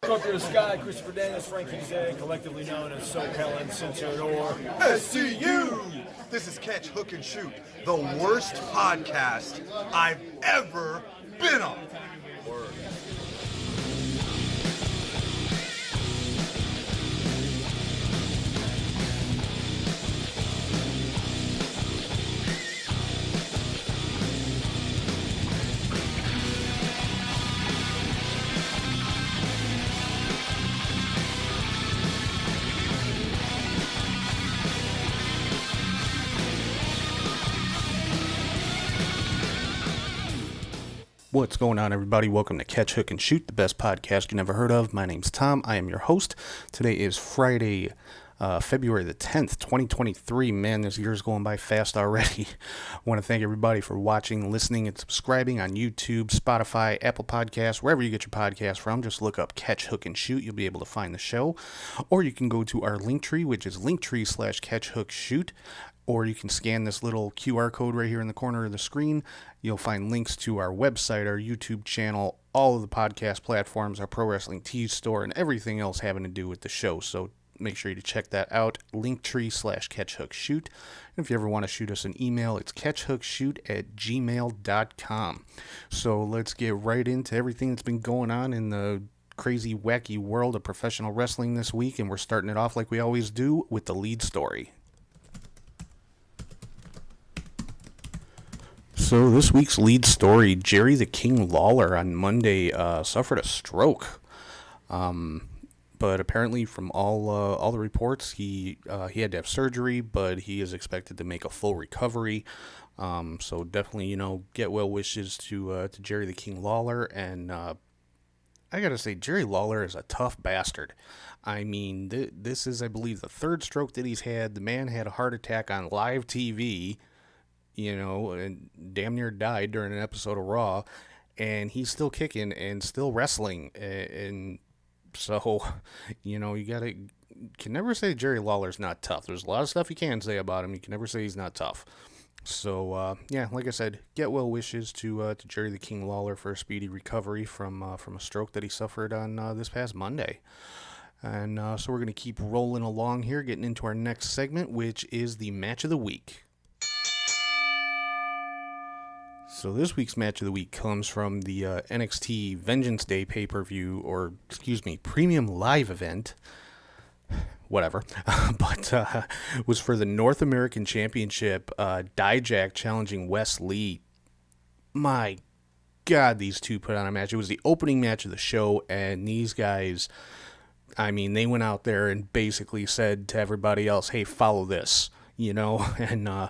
Up to the sky, Christopher Daniels, Frankie Zay, collectively known as SoCal Uncensored or SCU! This is Catch, Hook, and Shoot, the worst podcast I've ever been on. Word. What's going on, everybody? Welcome to Catch, Hook, and Shoot, the best podcast you never heard of. My name's Tom. I am your host. Today is Friday, February the 10th, 2023. Man, this year's going by fast already. I want to thank everybody for watching, listening, and subscribing on YouTube, Spotify, Apple Podcasts, wherever you get your podcasts from. Just look up Catch, Hook, and Shoot. You'll be able to find the show. Or you can go to our Linktree, which is Linktree/Catch, Hook, Shoot. Or you can scan this little QR code right here in the corner of the screen. You'll find links to our website, our YouTube channel, all of the podcast platforms, our Pro Wrestling Tees store, and everything else having to do with the show. So make sure you check that out, Linktree/CatchHookShoot. And if you ever want to shoot us an email, it's catchhookshoot@gmail.com. So let's get right into everything that's been going on in the crazy, wacky world of professional wrestling this week. And we're starting it off like we always do with the lead story. So this week's lead story, Jerry the King Lawler on Monday suffered a stroke. But apparently from all the reports, he had to have surgery, but he is expected to make a full recovery. So definitely, get well wishes to Jerry the King Lawler. And I got to say, Jerry Lawler is a tough bastard. I mean, this is, I believe, the third stroke that he's had. The man had a heart attack on live TV. And damn near died during an episode of Raw, and he's still kicking and still wrestling. And so, you can never say Jerry Lawler's not tough. There's a lot of stuff you can say about him. You can never say he's not tough. So, like I said, get well wishes to Jerry the King Lawler for a speedy recovery from a stroke that he suffered on this past Monday. And so we're going to keep rolling along here, getting into our next segment, which is the match of the week. So this week's match of the week comes from the NXT Vengeance Day pay-per-view, premium live event, whatever, but was for the North American Championship, Dijak challenging Wes Lee. My God, these two put on a match. It was the opening match of the show, and these guys, I mean, they went out there and basically said to everybody else, hey, follow this, and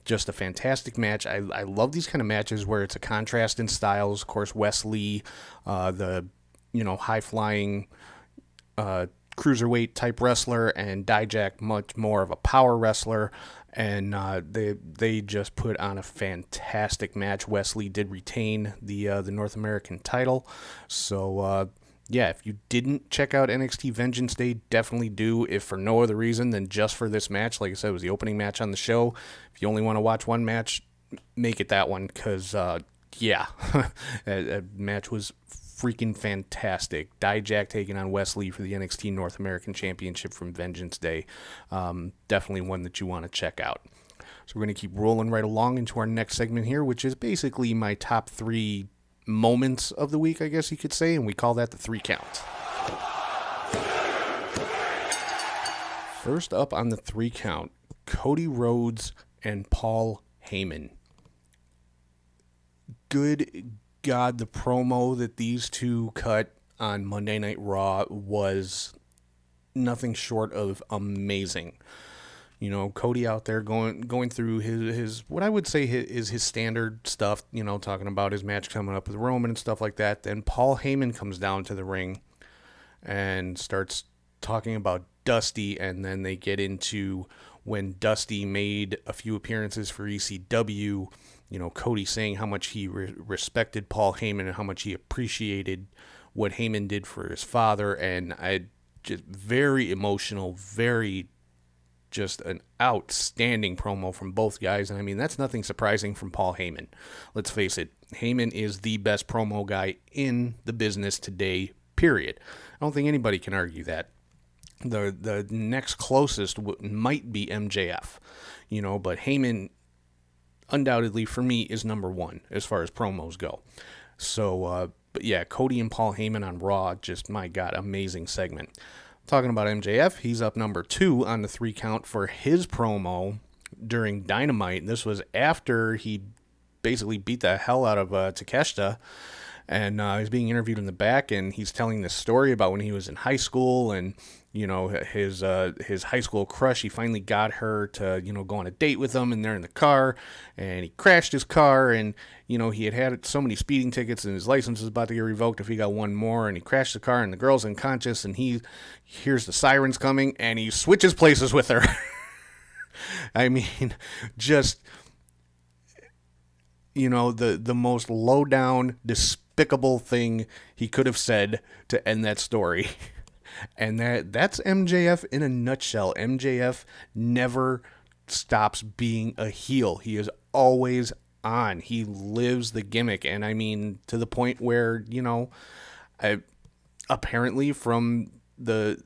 just a fantastic match. I love these kind of matches where it's a contrast in styles. Of course, Wes Lee, the high-flying cruiserweight type wrestler, and Dijak much more of a power wrestler. And they just put on a fantastic match. Wes Lee did retain the North American title. So if you didn't check out NXT Vengeance Day, definitely do, if for no other reason than just for this match. Like I said, it was the opening match on the show. If you only want to watch one match, make it that one, because, that match was freaking fantastic. Dijak taking on Wes Lee for the NXT North American Championship from Vengeance Day. Definitely one that you want to check out. So we're going to keep rolling right along into our next segment here, which is basically my top 3 moments of the week, I guess you could say, and we call that the 3 count. First up on the 3 count, Cody Rhodes and Paul Heyman. Good God, the promo that these two cut on Monday Night Raw was nothing short of amazing. Cody out there going through his what I would say is his standard stuff, talking about his match coming up with Roman and stuff like that. Then Paul Heyman comes down to the ring and starts talking about Dusty, and then they get into when Dusty made a few appearances for ECW, Cody saying how much he respected Paul Heyman and how much he appreciated what Heyman did for his father, and just very emotional, very just an outstanding promo from both guys. And I mean, that's nothing surprising from Paul Heyman. Let's face it, Heyman is the best promo guy in the business today, period. I don't think anybody can argue that. The next closest might be MJF, but Heyman undoubtedly for me is number one as far as promos go. So, but yeah, Cody and Paul Heyman on Raw, just, my God, amazing segment. Talking about MJF, he's up number 2 on the 3 count for his promo during Dynamite. This was after he basically beat the hell out of Takeshita, and he's being interviewed in the back, and he's telling this story about when he was in high school, and his high school crush. He finally got her to go on a date with him, and they're in the car, and he crashed his car, and he had so many speeding tickets, and his license was about to get revoked if he got one more, and he crashed the car, and the girl's unconscious, and he hears the sirens coming, and he switches places with her. I mean, just the most low down, despicable thing he could have said to end that story. And that's MJF in a nutshell. MJF never stops being a heel. He is always on. He lives the gimmick. And I mean, to the point where, apparently from the,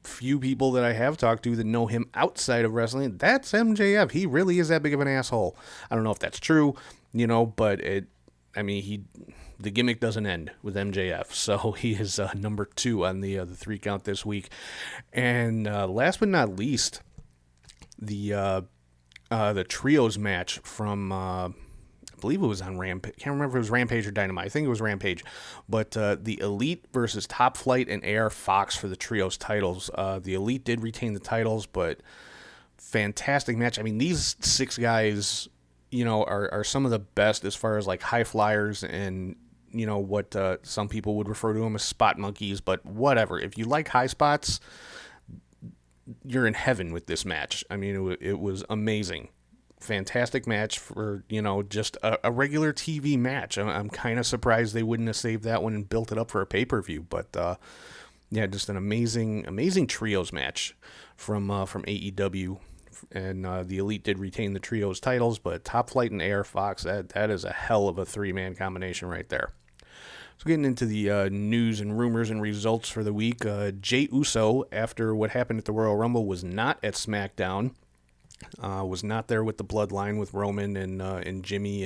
few people that I have talked to that know him outside of wrestling, that's MJF. He really is that big of an asshole. I don't know if that's true, but the gimmick doesn't end with MJF, so he is number 2 on the 3 count this week. And last but not least, the trios match from I believe it was on Rampage. Can't remember if it was Rampage or Dynamite. I think it was Rampage. But the Elite versus Top Flight and AR Fox for the trios titles. The Elite did retain the titles, but fantastic match. I mean, these 6 guys, are some of the best as far as like high flyers and what some people would refer to them as spot monkeys, but whatever. If you like high spots, you're in heaven with this match. I mean, it was amazing. Fantastic match for, just a regular TV match. I'm kind of surprised they wouldn't have saved that one and built it up for a pay-per-view, but yeah, just an amazing trios match from AEW. And the Elite did retain the trios titles, but Top Flight and AR Fox, that is a hell of a 3-man combination right there. So getting into the news and rumors and results for the week, Jey Uso, after what happened at the Royal Rumble, was not at SmackDown, was not there with the Bloodline with Roman and Jimmy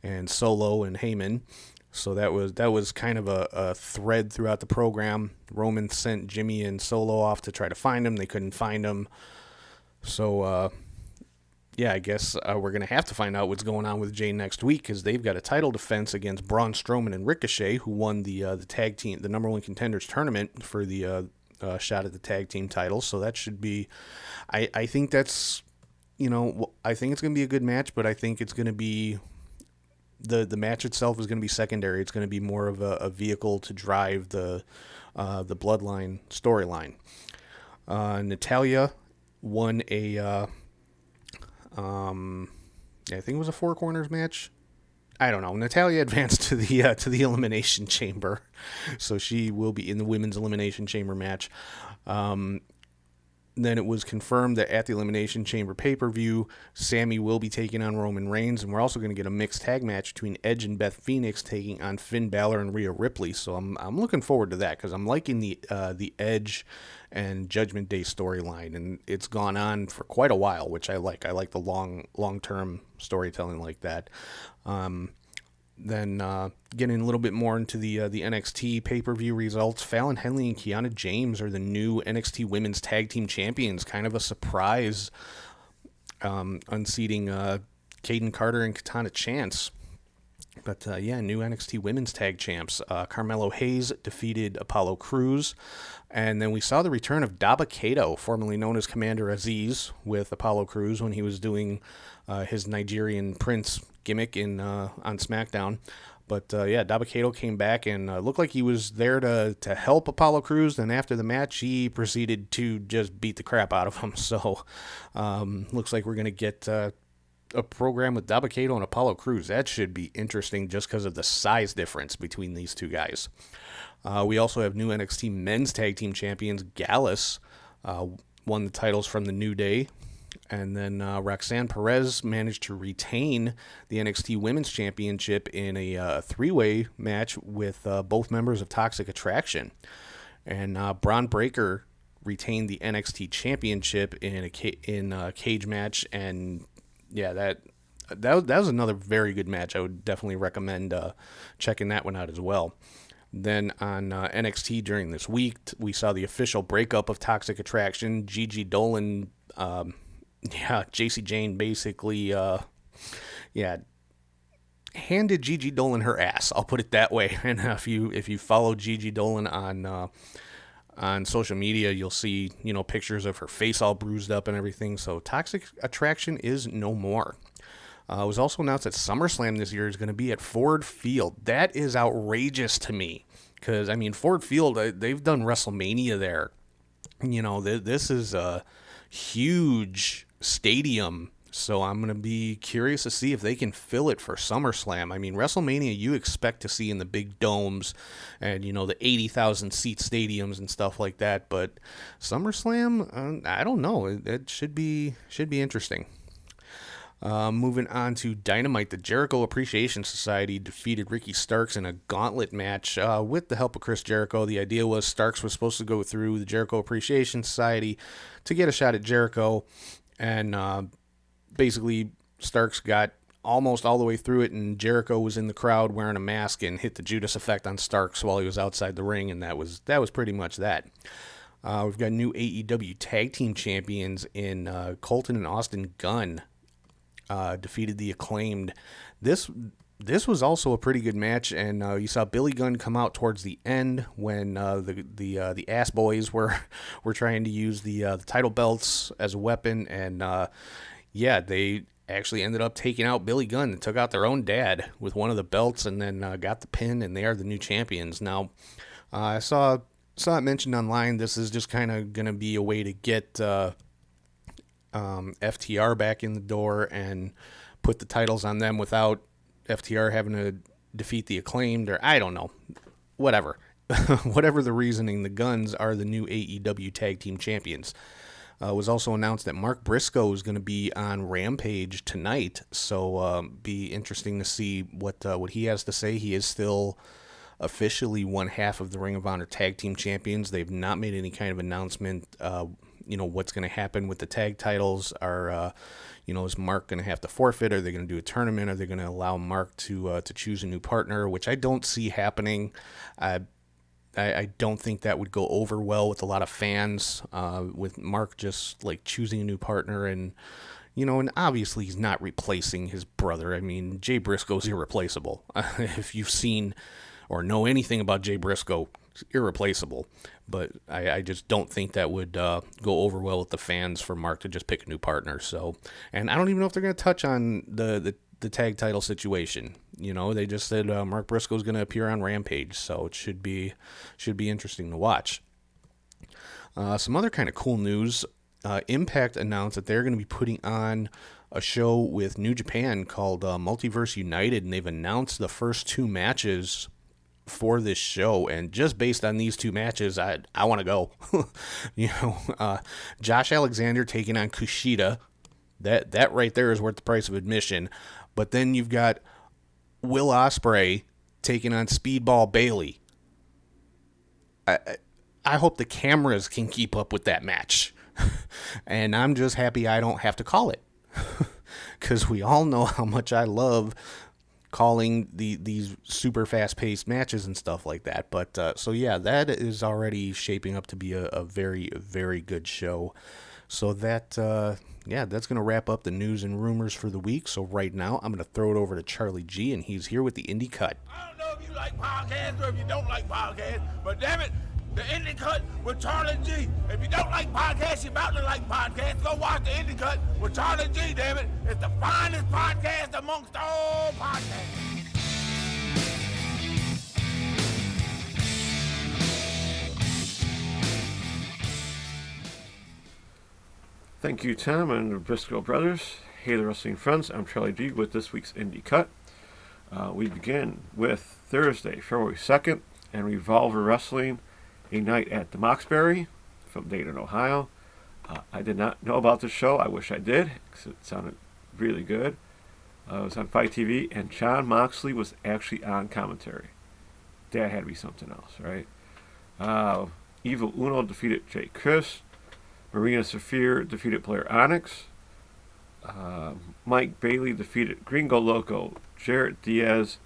and Solo and Heyman. So that was kind of a thread throughout the program. Roman sent Jimmy and Solo off to try to find him. They couldn't find him. So, yeah, I guess we're going to have to find out what's going on with Jey next week, because they've got a title defense against Braun Strowman and Ricochet, who won the tag team, the number 1 contenders tournament for the shot at the tag team titles. So that should be, I think that's, I think it's going to be a good match, but I think it's going to be, the match itself is going to be secondary. It's going to be more of a vehicle to drive the Bloodline storyline. Natalya won a I think it was a 4 corners match. I don't know. Natalya advanced to the Elimination Chamber, so she will be in the Women's Elimination Chamber match. Then it was confirmed that at the Elimination Chamber pay-per-view, Sami will be taking on Roman Reigns, and we're also going to get a mixed tag match between Edge and Beth Phoenix taking on Finn Balor and Rhea Ripley. So I'm looking forward to that, because I'm liking the Edge and Judgment Day storyline, and it's gone on for quite a while, which I like. I like the long-term storytelling like that. Then getting a little bit more into the NXT pay-per-view results, Fallon Henley and Kiana James are the new NXT Women's Tag Team Champions. Kind of a surprise, unseating Kaden Carter and Katana Chance. But yeah, new NXT Women's Tag Champs. Carmelo Hayes defeated Apollo Crews. And then we saw the return of Daba Kato, formerly known as Commander Aziz, with Apollo Crews when he was doing his Nigerian Prince gimmick on SmackDown. But yeah, Daba Kato came back and looked like he was there to help Apollo Crews. And after the match, he proceeded to just beat the crap out of him. So looks like we're going to get a program with Daba Kato and Apollo Crews. That should be interesting just because of the size difference between these two guys. We also have new NXT Men's Tag Team Champions. Gallus won the titles from the New Day. And then Roxanne Perez managed to retain the NXT Women's Championship in a three-way match with both members of Toxic Attraction. And Braun Breaker retained the NXT Championship in a cage match. And yeah, that was another very good match. I would definitely recommend checking that one out as well. Then on NXT during this week, we saw the official breakup of Toxic Attraction. Gigi Dolan, JC Jane basically, handed Gigi Dolan her ass. I'll put it that way. And if you follow Gigi Dolan on social media, you'll see pictures of her face all bruised up and everything. So Toxic Attraction is no more. It was also announced that SummerSlam this year is going to be at Ford Field. That is outrageous to me because, Ford Field, they've done WrestleMania there. This is a huge stadium, so I'm going to be curious to see if they can fill it for SummerSlam. WrestleMania you expect to see in the big domes and, the 80,000 seat stadiums and stuff like that, but SummerSlam, I don't know. It should be interesting. Moving on to Dynamite, the Jericho Appreciation Society defeated Ricky Starks in a gauntlet match with the help of Chris Jericho. The idea was Starks was supposed to go through the Jericho Appreciation Society to get a shot at Jericho, and basically Starks got almost all the way through it, and Jericho was in the crowd wearing a mask and hit the Judas effect on Starks while he was outside the ring, and that was pretty much that. We've got new AEW Tag Team Champions in Colton and Austin Gunn. Defeated the Acclaimed. This was also a pretty good match, and you saw Billy Gunn come out towards the end when the Ass Boys were trying to use the title belts as a weapon, and they actually ended up taking out Billy Gunn and took out their own dad with one of the belts, and then got the pin, and they are the new champions. Now, I saw it mentioned online. This is just kind of going to be a way to get FTR back in the door and put the titles on them without FTR having to defeat the Acclaimed, or I don't know, whatever. Whatever the reasoning, the Guns are the new AEW Tag Team Champions. It was also announced that Mark Briscoe is going to be on Rampage tonight, so be interesting to see what he has to say. He is still officially one half of the Ring of Honor Tag Team Champions. They've not made any kind of announcement what's going to happen with the tag titles. Is Mark going to have to forfeit? Are they going to do a tournament? Are they going to allow Mark to choose a new partner, which I don't see happening. I don't think that would go over well with a lot of fans, with Mark just like choosing a new partner, and and obviously he's not replacing his brother. Jay Briscoe's irreplaceable. If you've seen or know anything about Jay Briscoe, irreplaceable, but I just don't think that would go over well with the fans for Mark to just pick a new partner. So, and I don't even know if they're going to touch on the tag title situation. They just said Mark Briscoe's going to appear on Rampage, so it should be interesting to watch. Some other kind of cool news. Impact announced that they're going to be putting on a show with New Japan called Multiverse United, and they've announced the first two matches for this show, and just based on these two matches, I want to go. Josh Alexander taking on Kushida, that right there is worth the price of admission. But then you've got Will Ospreay taking on Speedball Bailey. I hope the cameras can keep up with that match, and I'm just happy I don't have to call it, because we all know how much I love calling these super fast-paced matches and stuff like that. But that is already shaping up to be a very, very good show. So that's going to wrap up the news and rumors for the week. So right now, I'm going to throw it over to Charlie G, and he's here with the Indie Cut. I don't know if you like podcasts or if you don't like podcasts, but damn it, the Indie Cut with Charlie G. If you don't like podcasts, you're about to like podcasts, go watch the Indie Cut with Charlie G, damn it. It's the finest podcast amongst all podcasts. Thank you, Tom and the Briscoe Brothers. Hey, the wrestling friends. I'm Charlie G with this week's Indie Cut. We begin with Thursday, February 2nd, and Revolver Wrestling, a night at the Moxbury from Dayton, Ohio. I did not know about the show. I wish I did, because it sounded really good. It was on Fight TV, and Jon Moxley was actually on commentary. That had to be something else, right? Evil Uno defeated Jay Chris. Marina Shafir defeated Blair Onyx. Mike Bailey defeated Gringo Loco, Jarrett Diaz,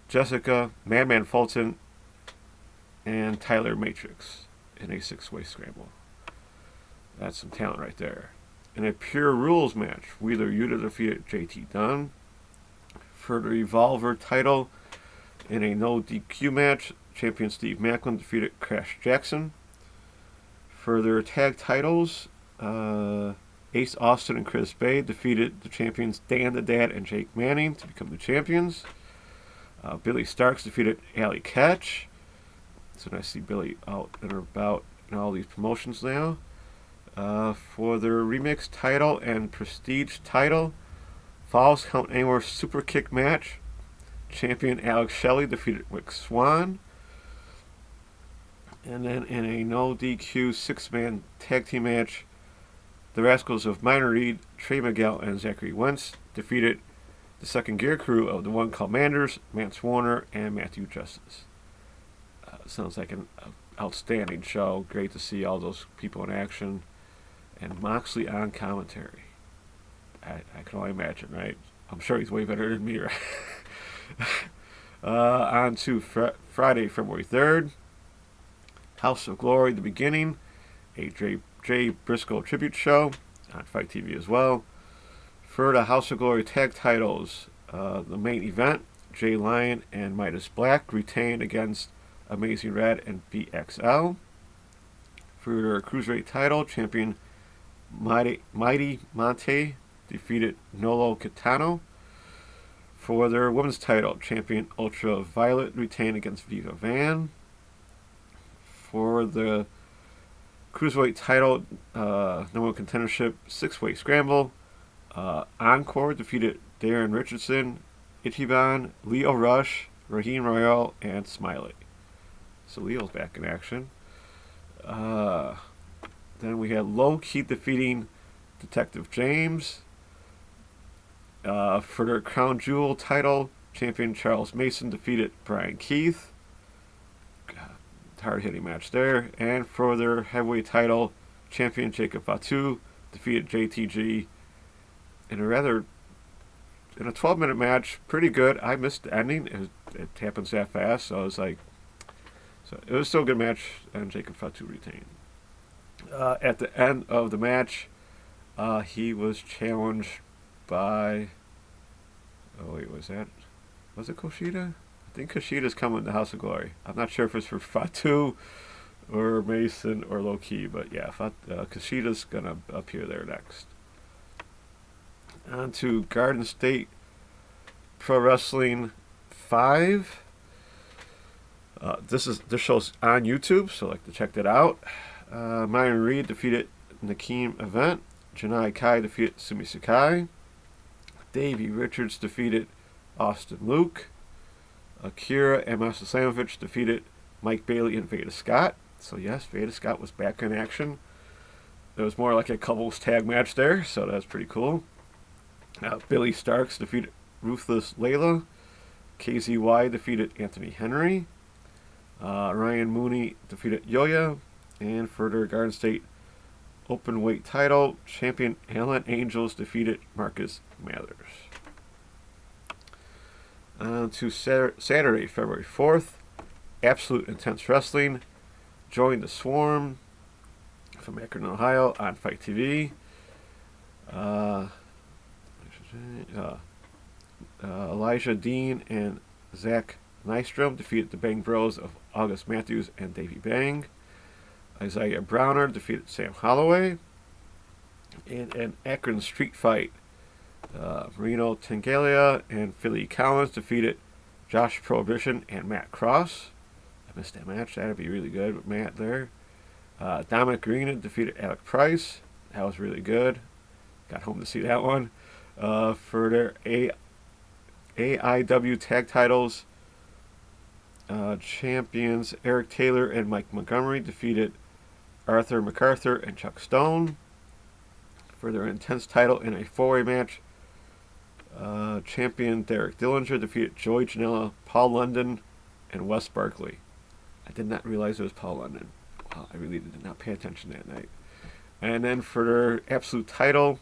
Jessica, Madman Fulton, and Tyler Matrix in a 6-way scramble. That's some talent right there. In a pure rules match, Wheeler Yuta defeated JT Dunn. For the Revolver title, in a no DQ match, champion Steve Macklin defeated Crash Jackson. For their tag titles, Ace Austin and Chris Bay defeated the champions Dan the Dad and Jake Manning to become the champions. Billy Starks defeated Allie Catch. So nice to see Billy out and about in all these promotions now. For their remix title and prestige title, Falls Count Anywhere Super Kick match, champion Alex Shelley defeated Rick Swan. And then in a no DQ 6-man tag team match, the Rascals of Minor Reed, Trey Miguel, and Zachary Wentz defeated the second gear crew of the One Commanders, Mance Warner, and Matthew Justice. Sounds like an outstanding show. Great to see all those people in action. And Moxley on commentary. I can only imagine, right? I'm sure he's way better than me, right? On to Friday, February 3rd. House of Glory, The Beginning. A Jay Briscoe tribute show on Fight TV as well. For the House of Glory tag titles, the main event, Jay Lyon and Midas Black retained against Amazing Red and BXL. For their Cruiserweight title, champion Mighty Monte defeated Nolo Kitano. For their women's title, champion Ultra Violet retained against Viva Van. For the Cruiserweight title, number one contendership, 6-way scramble, Encore defeated Darren Richardson, Ichiban, Leo Rush, Raheem Royale, and Smiley. So Leo's back in action. Then we had Low Key defeating Detective James. For their Crown Jewel title, champion Charles Mason defeated Brian Keith. Hard-hitting match there. And for their heavyweight title, champion Jacob Fatu defeated JTG in a 12-minute match. Pretty good. I missed the ending. It happens that fast, so it was still a good match, and Jacob Fatu retained. At the end of the match, he was challenged by... was it Kushida? I think Kushida's coming to House of Glory. I'm not sure if it's for Fatu or Mason or Low Key, but yeah, Kushida's going to appear there next. On to Garden State Pro Wrestling 5. This show's on YouTube, so I'd like to check that out. Myron Reed defeated Nakeem Event. Janai Kai defeated Sumi Sakai. Davey Richards defeated Austin Luke. Akira and Master Slamovich defeated Mike Bailey and Veda Scott. So yes, Veda Scott was back in action. It was more like a couples tag match there, so that's pretty cool. Billy Starks defeated Ruthless Layla. KZY defeated Anthony Henry. Ryan Mooney defeated Yoya. And for their Garden State open weight title, champion Alan Angels defeated Marcus Mathers. On to Saturday, February 4th. Absolute Intense Wrestling. Join the Swarm from Akron, Ohio on Fight TV. Elijah Dean and Zach Nystrom defeated the Bang Bros of August Matthews and Davey Bang. Isaiah Browner defeated Sam Holloway. In an Akron street fight, Marino Tengalia and Philly Collins defeated Josh Prohibition and Matt Cross. I missed that match. That'd be really good with Matt there. Dominic Green defeated Alec Price. That was really good. Got home to see that one. For their AIW tag titles, champions Eric Taylor and Mike Montgomery defeated Arthur MacArthur and Chuck Stone. for their intense title in a 4-way match. Champion Derek Dillinger defeated Joey Janela, Paul London, and Wes Barkley. I did not realize it was Paul London. Wow, I really did not pay attention that night. And then for their absolute title,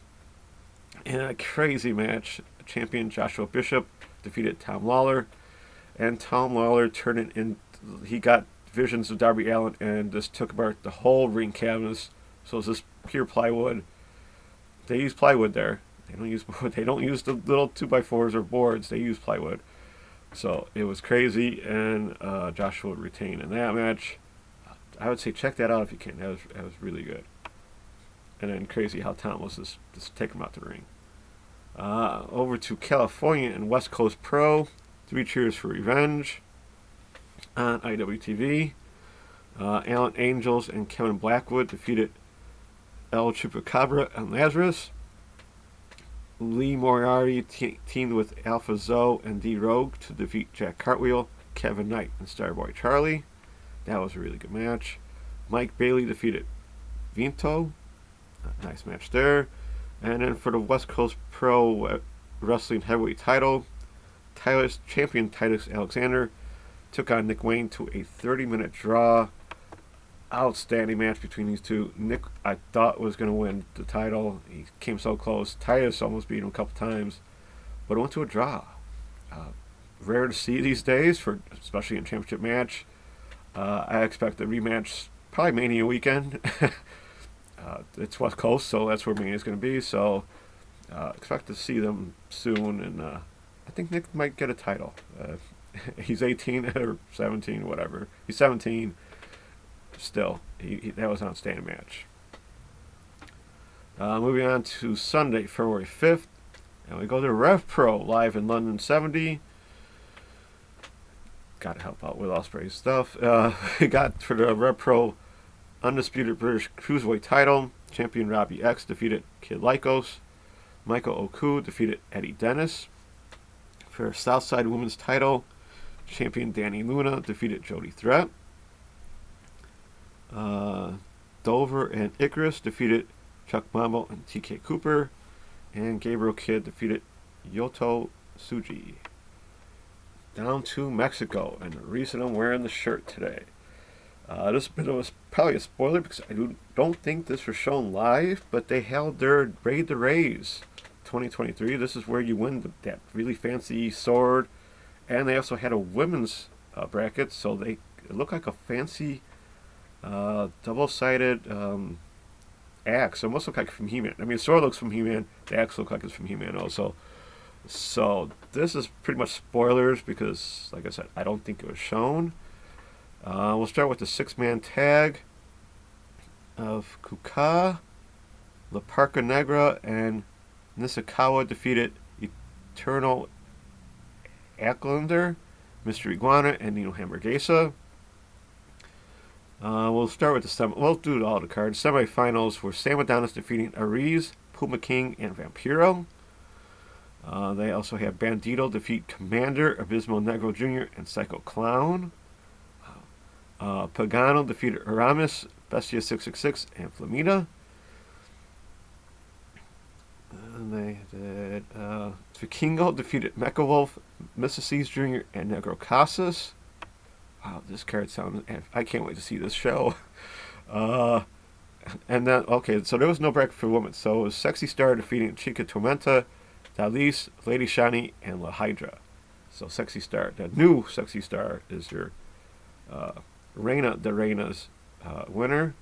in a crazy match, champion Joshua Bishop defeated Tom Lawler, and Tom Lawler turned it in. He got visions of Darby Allin and just took apart the whole ring cabinets. So it's just pure plywood. They use plywood there. They don't use the little 2x4s or boards. They use plywood. So it was crazy, and Joshua retained in that match. I would say check that out if you can. That was really good. And then crazy how Tom was just taking him out the ring. Over to California and West Coast Pro. 3 Cheers for Revenge on IWTV. Alan Angels and Kevin Blackwood defeated El Chupacabra and Lazarus. Lee Moriarty teamed with Alpha Zoe and D-Rogue to defeat Jack Cartwheel, Kevin Knight, and Starboy Charlie. That was a really good match. Mike Bailey defeated Vinto. Nice match there. And then for the West Coast Pro Wrestling Heavyweight title, champion Titus Alexander took on Nick Wayne to a 30-minute draw. Outstanding match between these two. Nick, I thought, was going to win the title. He came so close. Titus almost beat him a couple times, but it went to a draw. Rare to see these days, especially in a championship match. I expect a rematch, probably Mania weekend. It's West Coast, so that's where Mania is going to be. So expect to see them soon, and I think Nick might get a title. He's 18 or 17, whatever. He's 17. Still, that was an outstanding match. Moving on to Sunday, February 5th, and we go to Rev Pro live in London 70. Got to help out with Ospreay's stuff. We got for the Rev Pro Undisputed British Cruiserweight title, champion Robbie X defeated Kid Lycos. Michael Oku defeated Eddie Dennis. For Southside Women's title, champion Danny Luna defeated Jody Threat. Dover and Icarus defeated Chuck Mambo and TK Cooper, and Gabriel Kidd defeated Yoto Tsuji. Down to Mexico, and the reason I'm wearing the shirt today. This bit was probably a spoiler because I don't think this was shown live, but they held their Raid the Rays 2023. This is where you win that really fancy sword, and they also had a women's bracket, so it looked like a fancy double-sided axe. It almost looked like from He-Man. I mean, the sword looks from He-Man. The axe looks like it's from He-Man also. So this is pretty much spoilers because, like I said, I don't think it was shown. We'll start with the 6-man tag of Kuka, La Parca Negra, and Nisakawa defeated Eternal Acklander, Mr. Iguana, and Nino Hamburguesa. We'll start with we'll do all the cards. Semifinals were Sam Adonis defeating Ariz, Puma King, and Vampiro. They also had Bandito defeat Commander, Abismo Negro Jr., and Psycho Clown. Pagano defeated Aramis, Bestia 666, and Flamita. And they did Vikingo defeated Mecha Wolf, Mr. C's Jr., and Negro Casas. Wow, this card sounds... I can't wait to see this show. And then, okay, so there was no bracket for women. So it was Sexy Star defeating Chica Tormenta, Dalise, Lady Shani, and La Hydra. So Sexy Star, the new Sexy Star is your Reina de Reinas winner.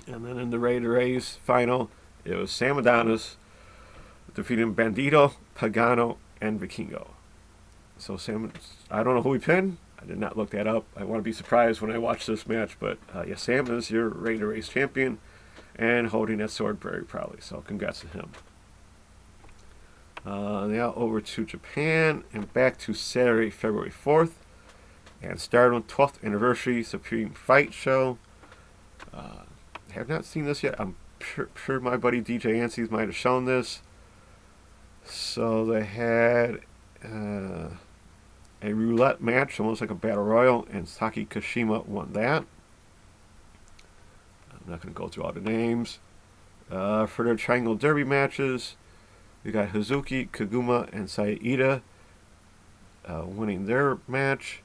And then in the Ray de Rays final, it was Sam Adonis defeating Bandito, Pagano, and Vikingo. So Sam, I don't know who he pinned. I did not look that up. I want to be surprised when I watch this match. But yes, Sam is your Ray de Rays champion and holding that sword very proudly. So congrats to him. Now over to Japan and back to Saturday, February 4th. And Stardom 12th Anniversary Supreme Fight Show. I have not seen this yet. I'm sure my buddy DJ Anses might have shown this. So they had a roulette match, almost like a battle royal, and Saki Kashima won that. I'm not going to go through all the names. For their Triangle Derby matches, we got Hazuki, Kaguma, and Saida winning their match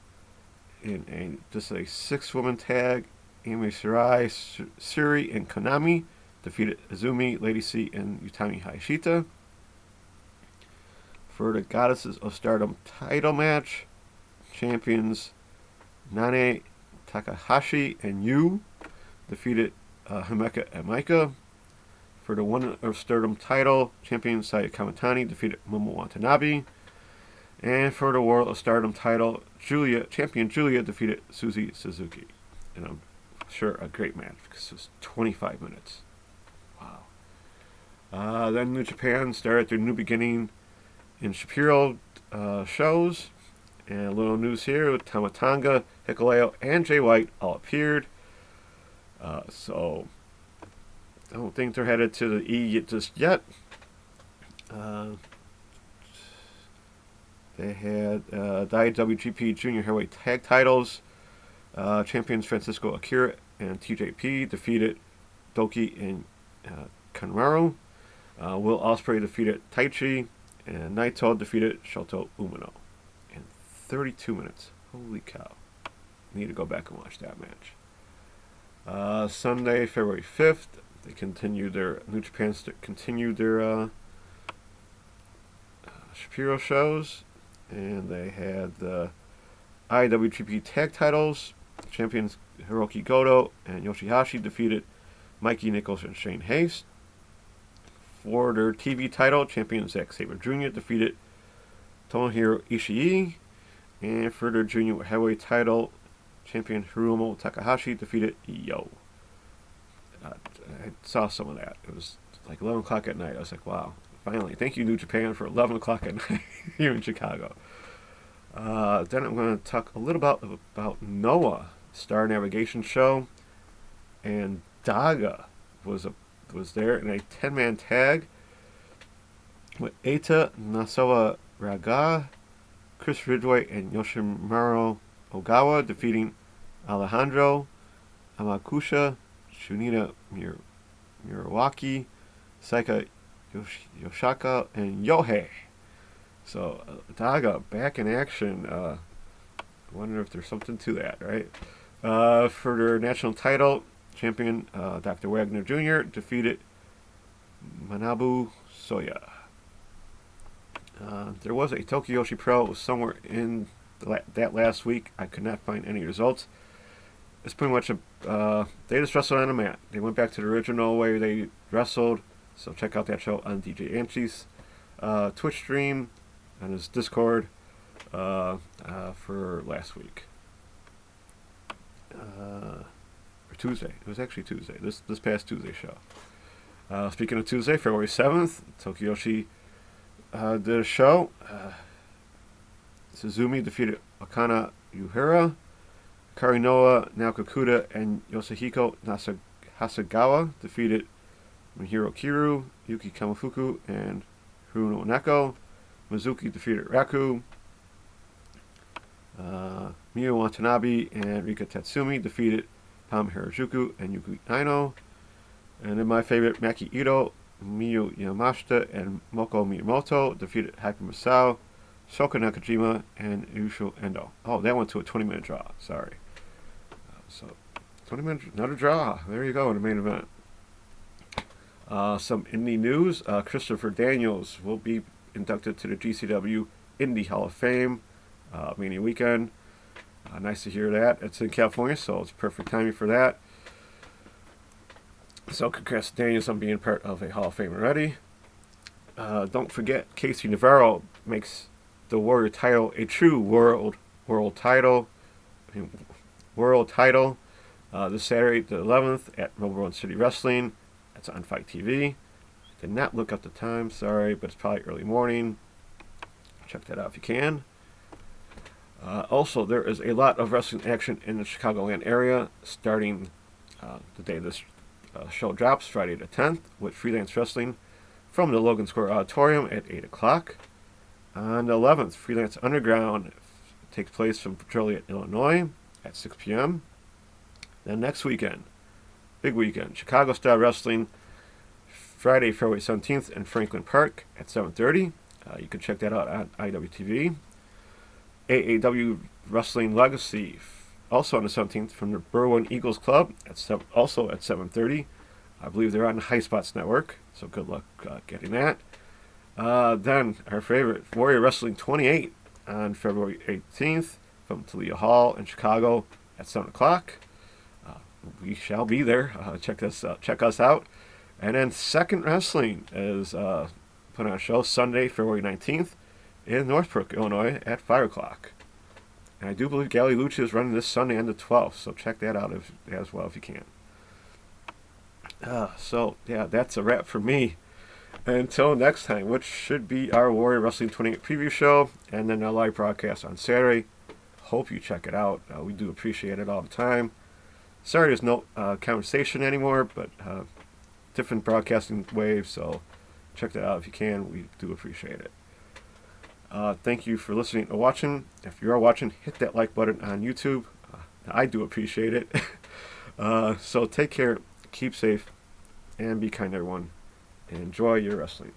in just a 6-woman tag. Amy Shirai, Suri, and Konami defeated Azumi, Lady C, and Utami Hayashita. For the Goddesses of Stardom title match, champions Nane Takahashi and Yu defeated Himeka and Maika. For the Women of Stardom title, champion Saya Kamitani defeated Momo Watanabe. And for the World of Stardom title, champion Julia defeated Suzy Suzuki. And I'm sure a great match because it was 25 minutes. Wow. Then New Japan started their new beginning in Shapiro shows. And a little news here with Tamatanga, Hikuleo, and Jay White all appeared. So I don't think they're headed to the E just yet. They had the IWGP Junior Heavyweight Tag Titles. Champions Francisco Akira and TJP defeated Doki and Kanemaru. Will Ospreay defeated Taichi, and Naito defeated Shoto Umino in 32 minutes. Holy cow. Need to go back and watch that match. Sunday, February 5th, they continued their New Japan continued their Shapiro shows, and they had the IWGP Tag Titles. Champions Hiroki Goto and Yoshihashi defeated Mikey Nichols and Shane Haste. For their TV title, champion Zack Sabre Jr. defeated Tomohiro Ishii. And for their junior heavyweight title, champion Hiromu Takahashi defeated Io. I saw some of that. It was like 11 o'clock at night. I was like, wow, finally. Thank you, New Japan, for 11 o'clock at night here in Chicago. Then I'm going to talk a little about Noah, Star Navigation show. And Daga was there in a 10-man tag with Eita Nasawa Raga, Chris Ridgway, and Yoshimaru Ogawa defeating Alejandro Amakusha, Shunita Murawaki, Saika Yoshaka, and Yohei. So, Daga back in action. I wonder if there's something to that, right? For their national title, champion Dr. Wagner Jr. defeated Manabu Soya. There was a Tokiyoshi Pro somewhere in that last week. I could not find any results. It's pretty much they just wrestled on a mat. They went back to the original way they wrestled. So check out that show on DJ Amchi's Twitch stream on his Discord for last week. Or Tuesday. It was actually Tuesday. This past Tuesday show. Speaking of Tuesday, February 7th, Tokiyoshi did a show. Suzumi defeated Akana Yuhira. Karinoa, Naoka Kuda, and Yoshihiko Hasagawa defeated Mihiro Kiru, Yuki Kamafuku, and Haruno Neko. Mizuki defeated Raku. Miyu Watanabe and Rika Tatsumi defeated Pam Harajuku and Yuki Naino. And then my favorite, Maki Ito, Miyu Yamashita, and Moko Miyamoto defeated Hyper Masao, Shoka Nakajima, and Yusho Endo. Oh, that went to a 20-minute draw. Sorry. So, 20 minutes, another draw. There you go in the main event. Some indie news. Christopher Daniels will be inducted to the GCW Indie Hall of Fame Mania weekend. Nice to hear that. It's in California, so it's perfect timing for that. So congrats to Daniels on being part of a Hall of Fame already. Don't forget, Casey Navarro makes the Warrior title a true world title. This Saturday, the 11th, at Mobile Run City Wrestling. That's on Fight TV. Did not look up the time, sorry, but it's probably early morning. Check that out if you can. Also, there is a lot of wrestling action in the Chicagoland area, starting the day this show drops, Friday the 10th, with Freelance Wrestling from the Logan Square Auditorium at 8 o'clock. On the 11th, Freelance Underground takes place from Joliet, Illinois at 6 p.m. Then next weekend, big weekend, Chicago Style Wrestling Friday, February 17th in Franklin Park at 7:30. You can check that out on IWTV. AAW Wrestling Legacy, also on the 17th from the Berwyn Eagles Club, also at 7:30. I believe they're on the High Spots Network, so good luck getting that. Then our favorite, Warrior Wrestling 28 on February 18th from Talia Hall in Chicago at 7 o'clock. We shall be there. Check us out. And then Second Wrestling is put on a show Sunday, February 19th in Northbrook, Illinois at 5 o'clock. And I do believe Gally Lucha is running this Sunday on the 12th, so check that out as well if you can. So, yeah, that's a wrap for me. Until next time, which should be our Warrior Wrestling 28 preview show, and then a live broadcast on Saturday. Hope you check it out. We do appreciate it all the time. Sorry there's no conversation anymore, but different broadcasting waves, so check that out if you can. We do appreciate it. Thank you for listening or watching. If you are watching, hit that like button on YouTube. I do appreciate it. So take care, keep safe, and be kind to everyone. And enjoy your wrestling.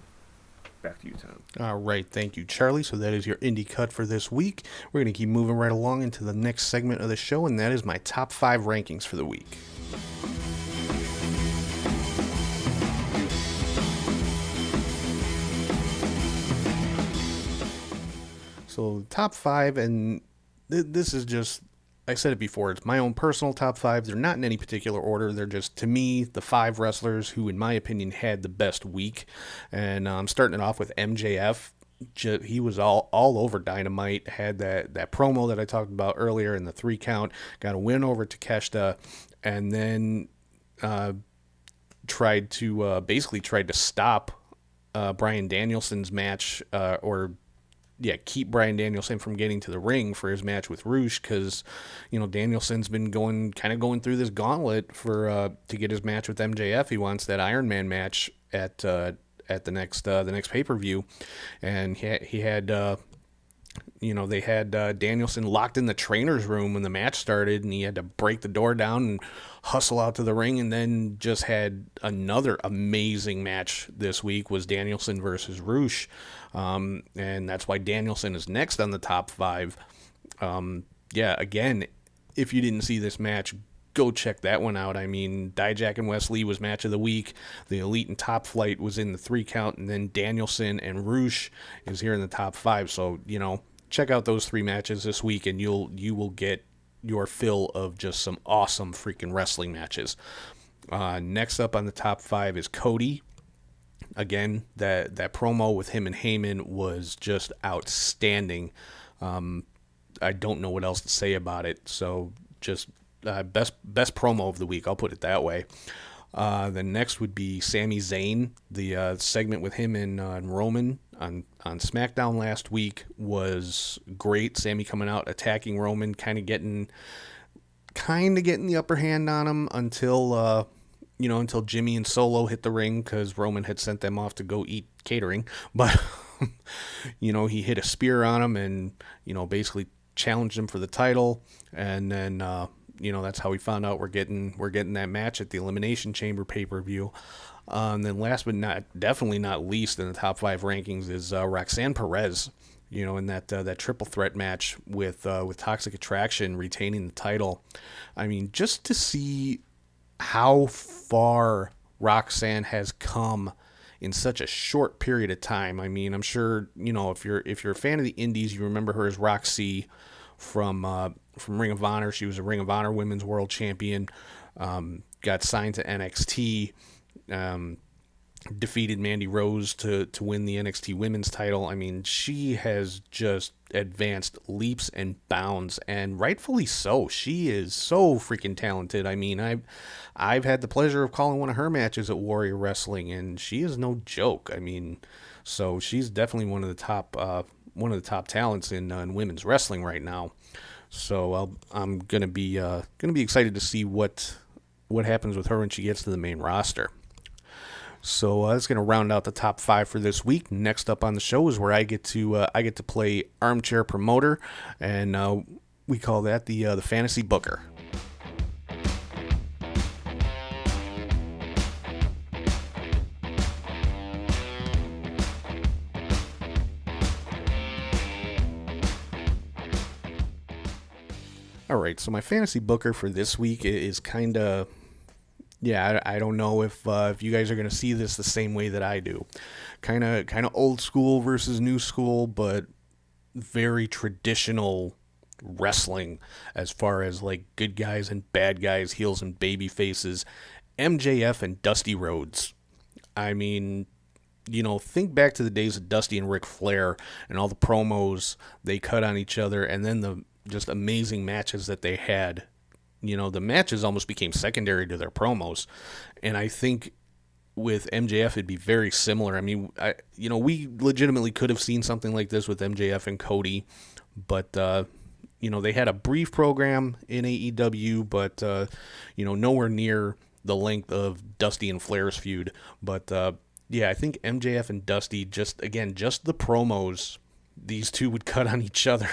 Back to you, Tom. All right, thank you, Charlie. So that is your indie cut for this week. We're going to keep moving right along into the next segment of the show, and that is my top 5 rankings for the week. So top 5, and this is just, I said it before, it's my own personal top 5. They're not in any particular order. They're just, to me, the 5 wrestlers who, in my opinion, had the best week. And I'm starting it off with MJF. He was all over Dynamite, had that promo that I talked about earlier in the 3 count, got a win over Takeshita, and then tried to stop Bryan Danielson's match, keep Bryan Danielson from getting to the ring for his match with Rush, because Danielson's been going through this gauntlet for to get his match with MJF. He wants that Iron Man match at the next pay-per-view, and he had they had Danielson locked in the trainer's room when the match started, and he had to break the door down and hustle out to the ring, and then just had another amazing match this week, was Danielson versus Rush, and that's why Danielson is next on the top 5. Again, if you didn't see this match, go check that one out. I mean, Dijak and Wesley was match of the week. The Elite and Top Flight was in the 3 count, and then Danielson and Rush is here in the top 5. So, check out those 3 matches this week, and you will get your fill of just some awesome freaking wrestling matches. Next up on the top 5 is Cody. Again, that promo with him and Heyman was just outstanding. I don't know what else to say about it. So just best promo of the week, I'll put it that way. The next would be Sami Zayn. The segment with him and Roman on SmackDown last week was great. Sami coming out, attacking Roman, kind of getting the upper hand on him until Jimmy and Solo hit the ring, because Roman had sent them off to go eat catering. But he hit a spear on him and basically challenged him for the title, and then that's how we found out we're getting that match at the Elimination Chamber pay-per-view. And then last but definitely not least in the top 5 rankings is Roxanne Perez, in that triple threat match with Toxic Attraction retaining the title. I mean, just to see how far Roxanne has come in such a short period of time. I mean, I'm sure, if you're a fan of the indies, you remember her as Roxy from Ring of Honor. She was a Ring of Honor Women's World Champion, got signed to NXT, defeated Mandy Rose to win the NXT Women's title. I mean, she has just advanced leaps and bounds, and rightfully so. She is so freaking talented. I mean, I've had the pleasure of calling one of her matches at Warrior Wrestling, and she is no joke. I mean, so she's definitely one of the top talents in women's wrestling right now. So I'm gonna be excited to see what happens with her when she gets to the main roster. So that's going to round out the top 5 for this week. Next up on the show is where I get to play armchair promoter, and we call that the fantasy booker. All right, so my fantasy booker for this week is kind of, yeah, I don't know if you guys are going to see this the same way that I do. Kind of old school versus new school, but very traditional wrestling as far as like good guys and bad guys, heels and baby faces. MJF and Dusty Rhodes. I mean, think back to the days of Dusty and Ric Flair and all the promos they cut on each other, and then the just amazing matches that they had. The matches almost became secondary to their promos, and I think with MJF it'd be very similar. I mean, we legitimately could have seen something like this with MJF and Cody, but they had a brief program in AEW, but nowhere near the length of Dusty and Flair's feud. But I think MJF and Dusty, just the promos these two would cut on each other.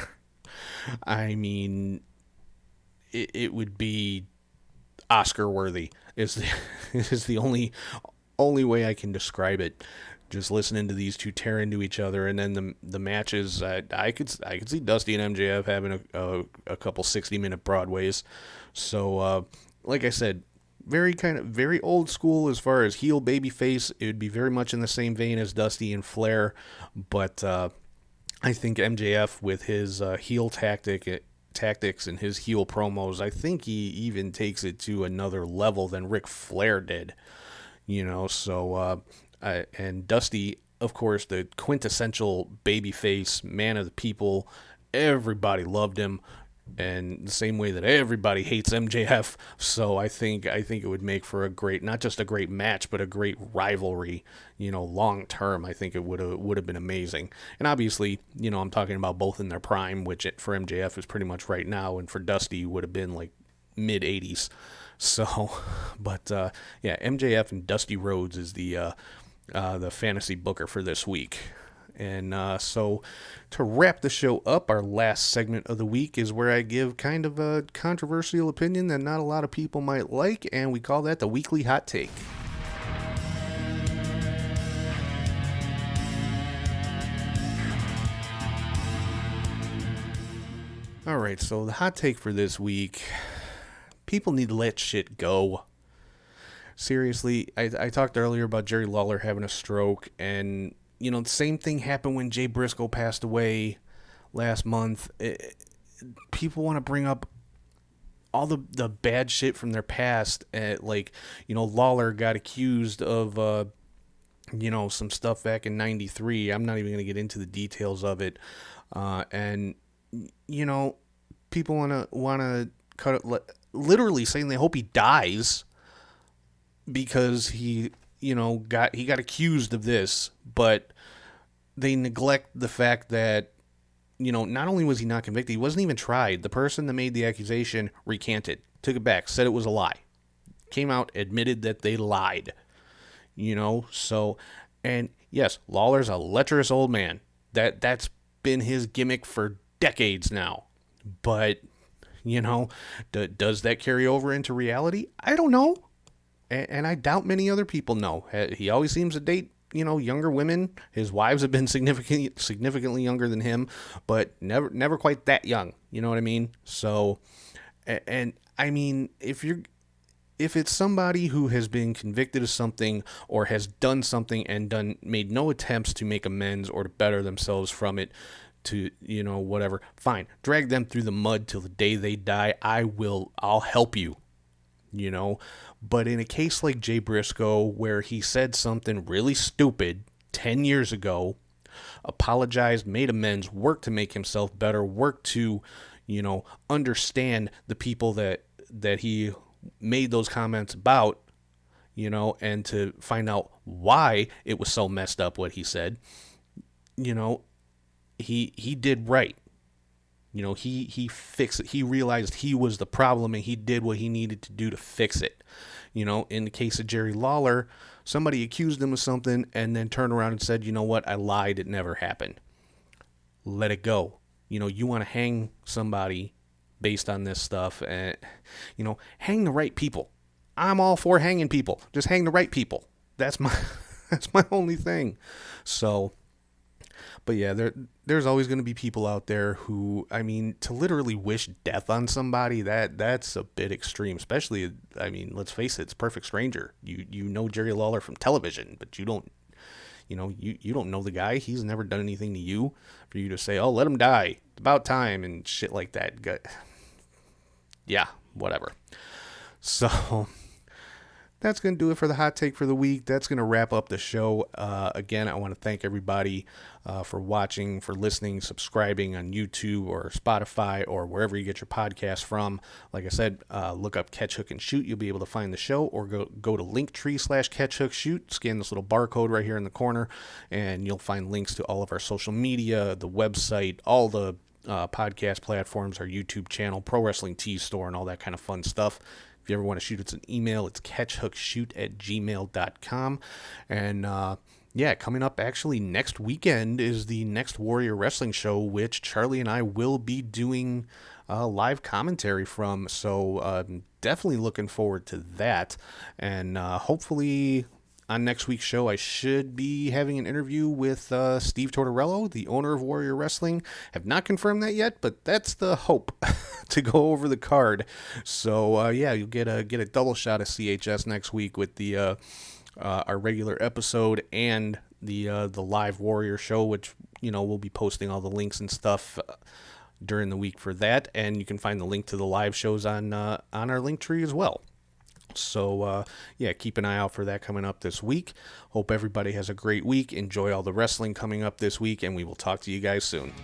I mean, it would be Oscar worthy is the only way I can describe it. Just listening to these two tear into each other, and then the matches, I could see Dusty and MJF having a couple 60-minute Broadways. So like I said, very old school as far as heel baby face. It would be very much in the same vein as Dusty and Flair, but I think MJF with his heel tactics and his heel promos, I think he even takes it to another level than Ric Flair did. So and Dusty, of course, the quintessential babyface, man of the people. Everybody loved him, and the same way that everybody hates MJF. So I think it would make for a great, not just a great match, but a great rivalry. Long term, I think it would have been amazing. And obviously, I'm talking about both in their prime, which for MJF is pretty much right now, and for Dusty would have been like mid 80s. So, but MJF and Dusty Rhodes is the fantasy booker for this week. And so to wrap the show up, our last segment of the week is where I give kind of a controversial opinion that not a lot of people might like, and we call that the weekly hot take. All right, so the hot take for this week: people need to let shit go. Seriously, I talked earlier about Jerry Lawler having a stroke, and the same thing happened when Jay Briscoe passed away last month. People want to bring up all the bad shit from their past. Lawler got accused of, some stuff back in '93. I'm not even going to get into the details of it. People want to cut it, literally saying they hope he dies because he got accused of this, but they neglect the fact that, not only was he not convicted, he wasn't even tried. The person that made the accusation recanted, took it back, said it was a lie, came out, admitted that they lied, so, and yes, Lawler's a lecherous old man. That's been his gimmick for decades now, but, does that carry over into reality? I don't know. And I doubt many other people know. He always seems to date, younger women. His wives have been significantly younger than him, but never quite that young. You know what I mean? So, and I mean, if it's somebody who has been convicted of something or has done something and made no attempts to make amends or to better themselves from it, to whatever, fine, drag them through the mud till the day they die. I'll help you. But in a case like Jay Briscoe, where he said something really stupid 10 years ago, apologized, made amends, worked to make himself better, worked to, understand the people that he made those comments about, and to find out why it was so messed up what he said, he did right. He fixed it. He realized he was the problem, and he did what he needed to do to fix it. In the case of Jerry Lawler, somebody accused him of something and then turned around and said, you know what, I lied, it never happened. Let it go. You want to hang somebody based on this stuff, and, hang the right people. I'm all for hanging people. Just hang the right people. That's my only thing. So, But yeah, there's always going to be people out there who, I mean, to literally wish death on somebody, that's a bit extreme. Especially, I mean, let's face it, it's Perfect Stranger. You know Jerry Lawler from television, but you don't know the guy. He's never done anything to you for you to say, oh, let him die. It's about time and shit like that. Yeah, whatever. So that's going to do it for the hot take for the week. That's going to wrap up the show. Again, I want to thank everybody for watching, for listening, subscribing on YouTube or Spotify or wherever you get your podcast from. Like I said, look up Catch, Hook, and Shoot. You'll be able to find the show, or go to Linktree/Catch, Hook, Shoot. Scan this little barcode right here in the corner, and you'll find links to all of our social media, the website, all the podcast platforms, our YouTube channel, Pro Wrestling Tees store, and all that kind of fun stuff. If you ever want to shoot us an email, it's catchhookshoot@gmail.com. And yeah, coming up actually next weekend is the next Warrior Wrestling show, which Charlie and I will be doing live commentary from. So definitely looking forward to that. And hopefully on next week's show, I should be having an interview with Steve Tortorello, the owner of Warrior Wrestling. Have not confirmed that yet, but that's the hope to go over the card. So yeah, you'll get a double shot of CHS next week with the our regular episode and the live Warrior show, which we'll be posting all the links and stuff during the week for that, and you can find the link to the live shows on our Linktree as well. So, yeah, keep an eye out for that coming up this week. Hope everybody has a great week. Enjoy all the wrestling coming up this week, and we will talk to you guys soon.